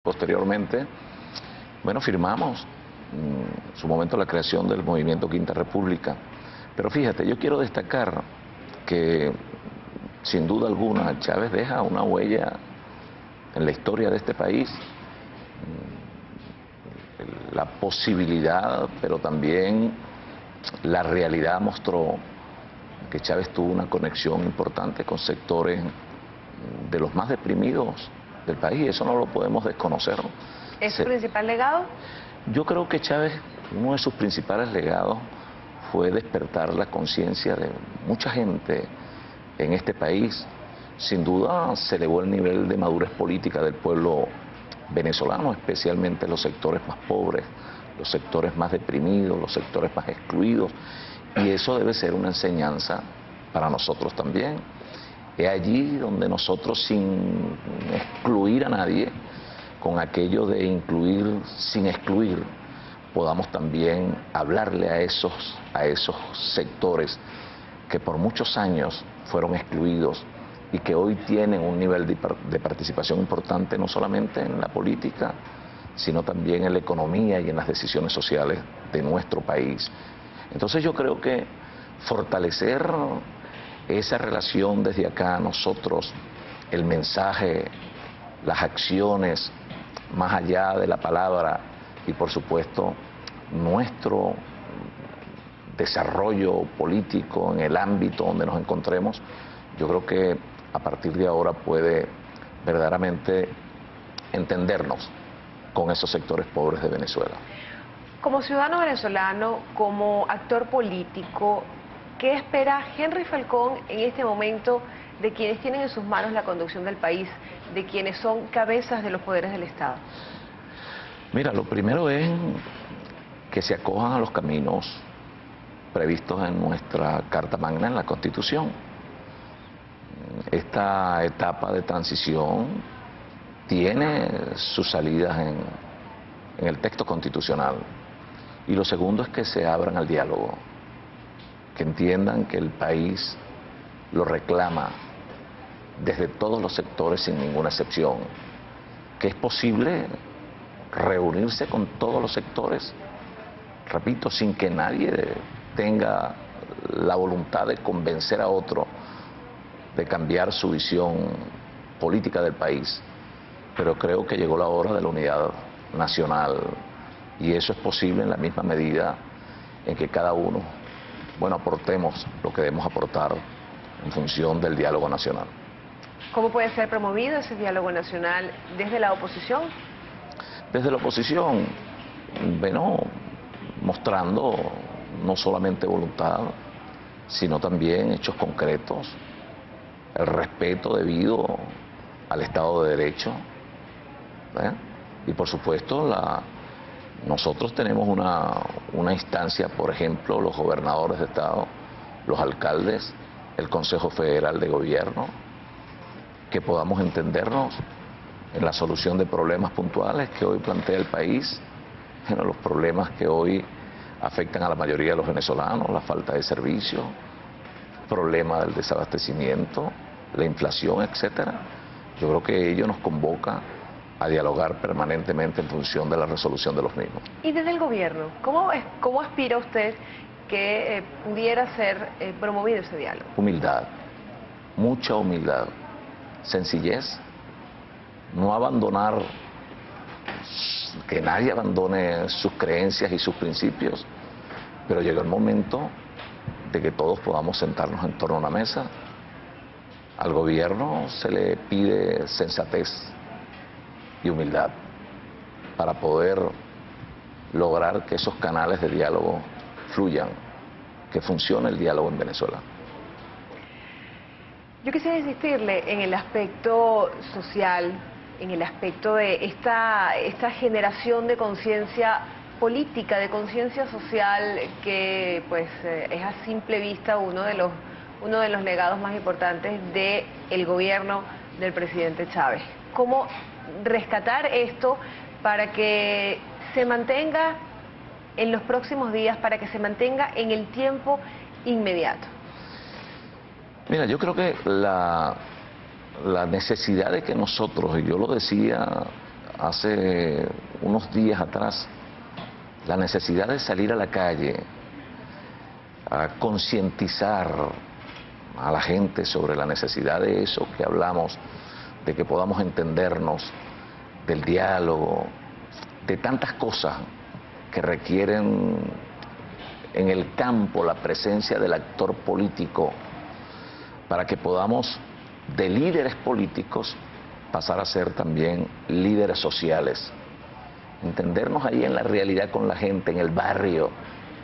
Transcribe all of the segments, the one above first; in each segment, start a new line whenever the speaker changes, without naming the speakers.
Posteriormente, bueno, firmamos en su momento la creación del movimiento Quinta República. Pero fíjate, yo quiero destacar que sin duda alguna Chávez deja una huella en la historia de este país, la posibilidad, pero también la realidad mostró que Chávez tuvo una conexión importante con sectores de los más deprimidos del país. Eso no lo podemos desconocer.
¿Es su principal legado?
Yo creo que Chávez, uno de sus principales legados fue despertar la conciencia de mucha gente en este país. Sin duda se elevó el nivel de madurez política del pueblo venezolano, especialmente los sectores más pobres, los sectores más deprimidos, los sectores más excluidos, y eso debe ser una enseñanza para nosotros también. Es allí donde nosotros, sin excluir a nadie, con aquello de incluir sin excluir, podamos también hablarle a esos sectores que por muchos años fueron excluidos y que hoy tienen un nivel de participación importante no solamente en la política, sino también en la economía y en las decisiones sociales de nuestro país. Entonces yo creo que fortalecer esa relación desde acá, nosotros, el mensaje, las acciones, más allá de la palabra y por supuesto nuestro desarrollo político en el ámbito donde nos encontremos, yo creo que a partir de ahora puede verdaderamente entendernos con esos sectores pobres de Venezuela.
Como ciudadano venezolano, como actor político, ¿qué espera Henry Falcón en este momento de quienes tienen en sus manos la conducción del país, de quienes son cabezas de los poderes del Estado?
Mira, lo primero es que se acojan a los caminos previstos en nuestra Carta Magna, en la Constitución. Esta etapa de transición tiene sus salidas en el texto constitucional. Y lo segundo es que se abran al diálogo, que entiendan que el país lo reclama desde todos los sectores sin ninguna excepción, que es posible reunirse con todos los sectores, repito, sin que nadie tenga la voluntad de convencer a otro de cambiar su visión política del país. Pero creo que llegó la hora de la unidad nacional y eso es posible en la misma medida en que cada uno, bueno, aportemos lo que debemos aportar en función del diálogo nacional.
¿Cómo puede ser promovido ese diálogo nacional desde la oposición?
Desde la oposición, bueno, mostrando no solamente voluntad, sino también hechos concretos, el respeto debido al Estado de Derecho, ¿eh? Y por supuesto nosotros tenemos una instancia, por ejemplo, los gobernadores de Estado, los alcaldes, el Consejo Federal de Gobierno, que podamos entendernos en la solución de problemas puntuales que hoy plantea el país, en los problemas que hoy afectan a la mayoría de los venezolanos, la falta de servicios, el problema del desabastecimiento, la inflación, etcétera. Yo creo que ello nos convoca a dialogar permanentemente en función de la resolución de los mismos.
Y desde el gobierno, ¿cómo aspira usted que pudiera ser promovido ese diálogo?
Humildad, mucha humildad, sencillez, no abandonar, que nadie abandone sus creencias y sus principios, pero llega el momento de que todos podamos sentarnos en torno a una mesa. Al gobierno se le pide sensatez y humildad para poder lograr que esos canales de diálogo fluyan, que funcione el diálogo en Venezuela.
Yo quisiera insistirle en el aspecto social, en el aspecto de esta generación de conciencia política, de conciencia social, que pues es a simple vista uno de los legados más importantes del gobierno del presidente Chávez. ¿Cómo rescatar esto para que se mantenga en los próximos días, para que se mantenga en el tiempo inmediato?
Mira, yo creo que la necesidad de que nosotros, y yo lo decía hace unos días atrás la necesidad de salir a la calle a concientizar a la gente sobre la necesidad de eso que hablamos, de que podamos entendernos, del diálogo, de tantas cosas que requieren en el campo la presencia del actor político para que podamos, de líderes políticos, pasar a ser también líderes sociales. Entendernos ahí en la realidad con la gente, en el barrio.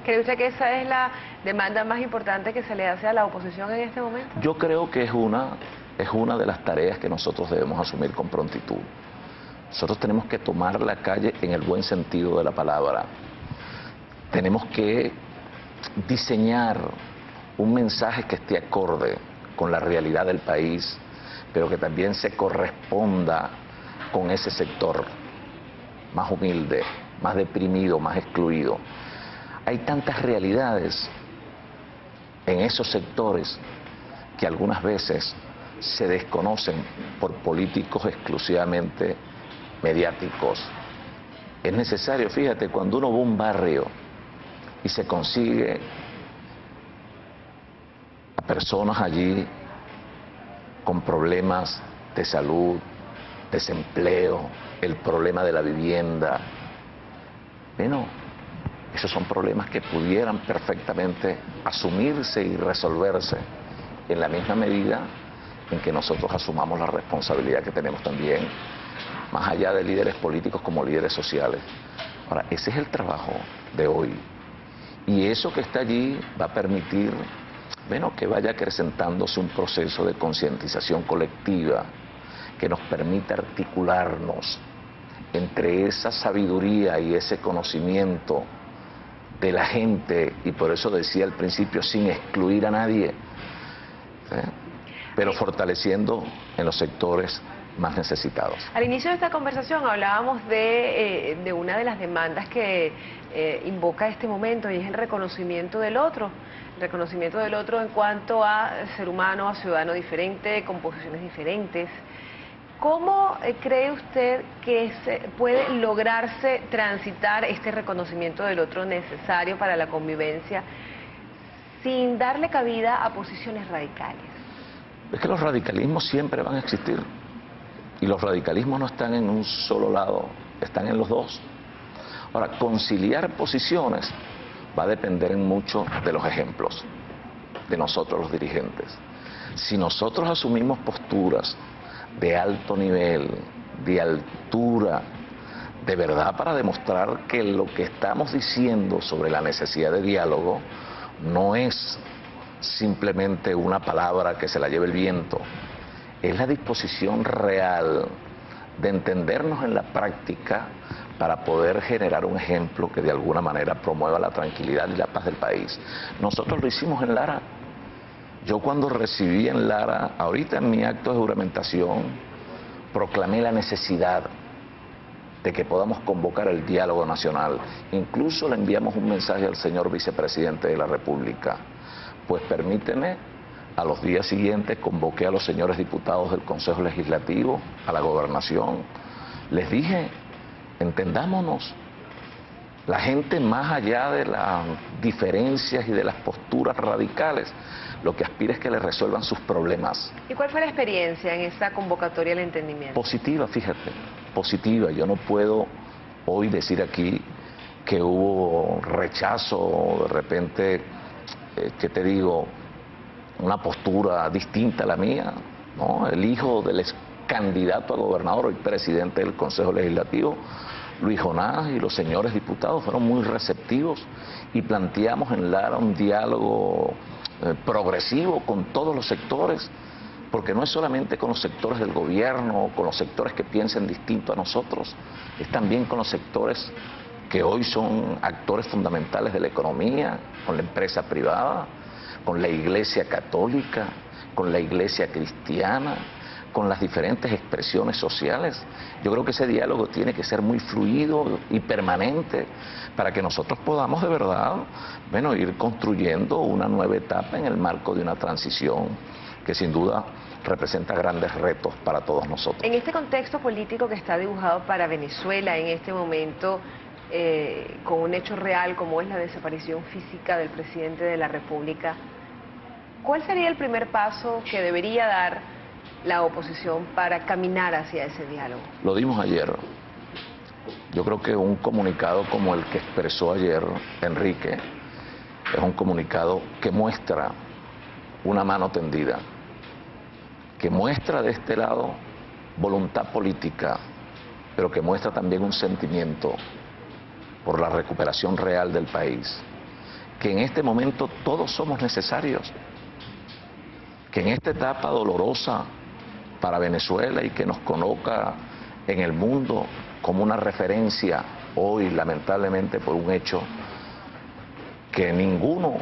¿Cree usted que esa es la demanda más importante que se le hace a la oposición en este momento?
Yo creo que es una de las tareas que nosotros debemos asumir con prontitud. Nosotros tenemos que tomar la calle en el buen sentido de la palabra. Tenemos que diseñar un mensaje que esté acorde con la realidad del país, pero que también se corresponda con ese sector más humilde, más deprimido, más excluido. Hay tantas realidades en esos sectores que algunas veces se desconocen por políticos exclusivamente mediáticos. Es necesario, fíjate, cuando uno va a un barrio y se consigue a personas allí con problemas de salud, desempleo, el problema de la vivienda. Bueno, esos son problemas que pudieran perfectamente asumirse y resolverse en la misma medida en que nosotros asumamos la responsabilidad que tenemos también, más allá de líderes políticos como líderes sociales. Ahora, ese es el trabajo de hoy. Y eso que está allí va a permitir, bueno, que vaya acrecentándose un proceso de concientización colectiva que nos permita articularnos entre esa sabiduría y ese conocimiento de la gente, y por eso decía al principio, sin excluir a nadie, ¿sí? Pero fortaleciendo en los sectores más necesitados.
Al inicio de esta conversación hablábamos de una de las demandas que invoca este momento, y es el reconocimiento del otro. El reconocimiento del otro en cuanto a ser humano, a ciudadano diferente, con posiciones diferentes. ¿Cómo cree usted que puede lograrse transitar este reconocimiento del otro necesario para la convivencia sin darle cabida a posiciones radicales?
Es que los radicalismos siempre van a existir. Y los radicalismos no están en un solo lado, están en los dos. Ahora, conciliar posiciones va a depender en mucho de los ejemplos de nosotros los dirigentes. Si nosotros asumimos posturas de alto nivel, de altura, de verdad, para demostrar que lo que estamos diciendo sobre la necesidad de diálogo no es simplemente una palabra que se la lleve el viento, es la disposición real de entendernos en la práctica para poder generar un ejemplo que de alguna manera promueva la tranquilidad y la paz del país. Nosotros lo hicimos en Lara. Yo cuando recibí en Lara, ahorita en mi acto de juramentación, proclamé la necesidad de que podamos convocar el diálogo nacional. Incluso le enviamos un mensaje al señor vicepresidente de la República. Pues permíteme, a los días siguientes convoqué a los señores diputados del Consejo Legislativo, a la Gobernación. Les dije, entendámonos. La gente, más allá de las diferencias y de las posturas radicales, lo que aspira es que le resuelvan sus problemas.
¿Y cuál fue la experiencia en esa convocatoria del entendimiento?
Positiva, fíjate, positiva. Yo no puedo hoy decir aquí que hubo rechazo, de repente, ¿qué te digo?, una postura distinta a la mía, ¿no? El hijo del ex candidato a gobernador, hoy presidente del Consejo Legislativo, Luis Jonás, y los señores diputados fueron muy receptivos y planteamos en Lara un diálogo progresivo con todos los sectores, porque no es solamente con los sectores del gobierno, con los sectores que piensen distinto a nosotros, es también con los sectores que hoy son actores fundamentales de la economía, con la empresa privada, con la Iglesia católica, con la Iglesia cristiana, con las diferentes expresiones sociales. Yo creo que ese diálogo tiene que ser muy fluido y permanente para que nosotros podamos de verdad, bueno, ir construyendo una nueva etapa en el marco de una transición que sin duda representa grandes retos para todos nosotros.
En este contexto político que está dibujado para Venezuela en este momento, con un hecho real como es la desaparición física del presidente de la República, ¿cuál sería el primer paso que debería dar la oposición para caminar hacia ese diálogo?
Lo dimos ayer. Yo creo que un comunicado como el que expresó ayer Enrique es un comunicado que muestra una mano tendida, que muestra de este lado voluntad política, pero que muestra también un sentimiento por la recuperación real del país, que en este momento todos somos necesarios, que en esta etapa dolorosa para Venezuela y que nos coloca en el mundo como una referencia hoy, lamentablemente, por un hecho que ninguno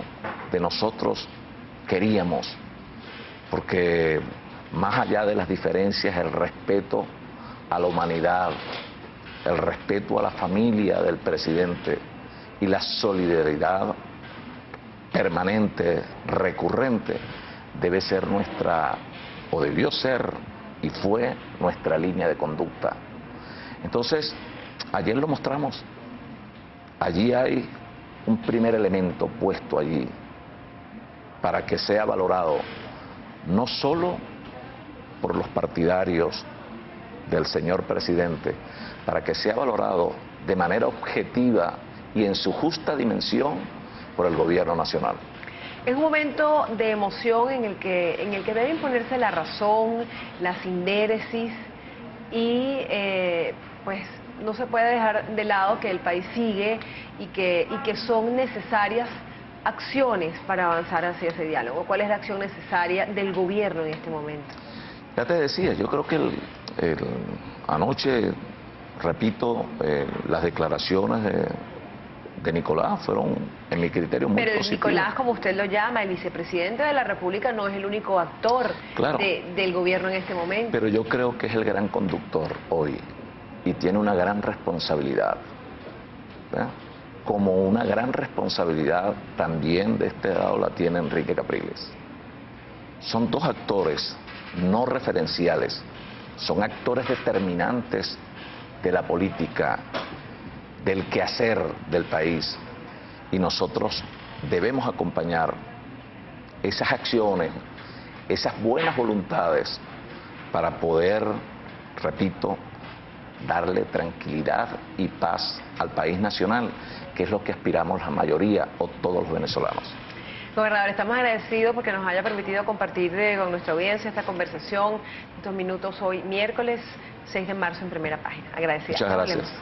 de nosotros queríamos, porque más allá de las diferencias, el respeto a la humanidad, el respeto a la familia del presidente y la solidaridad permanente, recurrente, debe ser nuestra, o debió ser, y fue nuestra línea de conducta. Entonces, ayer lo mostramos. Allí hay un primer elemento puesto allí para que sea valorado no solo por los partidarios del señor presidente, para que sea valorado de manera objetiva y en su justa dimensión por el gobierno nacional.
Es un momento de emoción en el que debe imponerse la razón, la sindéresis y pues no se puede dejar de lado que el país sigue y que son necesarias acciones para avanzar hacia ese diálogo. ¿Cuál es la acción necesaria del gobierno en este momento?
Ya te decía, yo creo que anoche, repito, las declaraciones de Nicolás fueron, en mi criterio, muy positivas.
Pero Nicolás, como usted lo llama, el vicepresidente de la República, no es el único actor, claro, del gobierno en este momento.
Pero yo creo que es el gran conductor hoy y tiene una gran responsabilidad, ¿verdad? Como una gran responsabilidad también de este lado la tiene Enrique Capriles. Son dos actores no referenciales, son actores determinantes de la política, del quehacer del país, y nosotros debemos acompañar esas acciones, esas buenas voluntades para poder, repito, darle tranquilidad y paz al país nacional, que es lo que aspiramos la mayoría o todos los venezolanos.
Gobernador, estamos agradecidos porque nos haya permitido compartir con nuestra audiencia esta conversación, estos minutos hoy miércoles 6 de marzo en Primera Página. Agradecida.
Muchas gracias.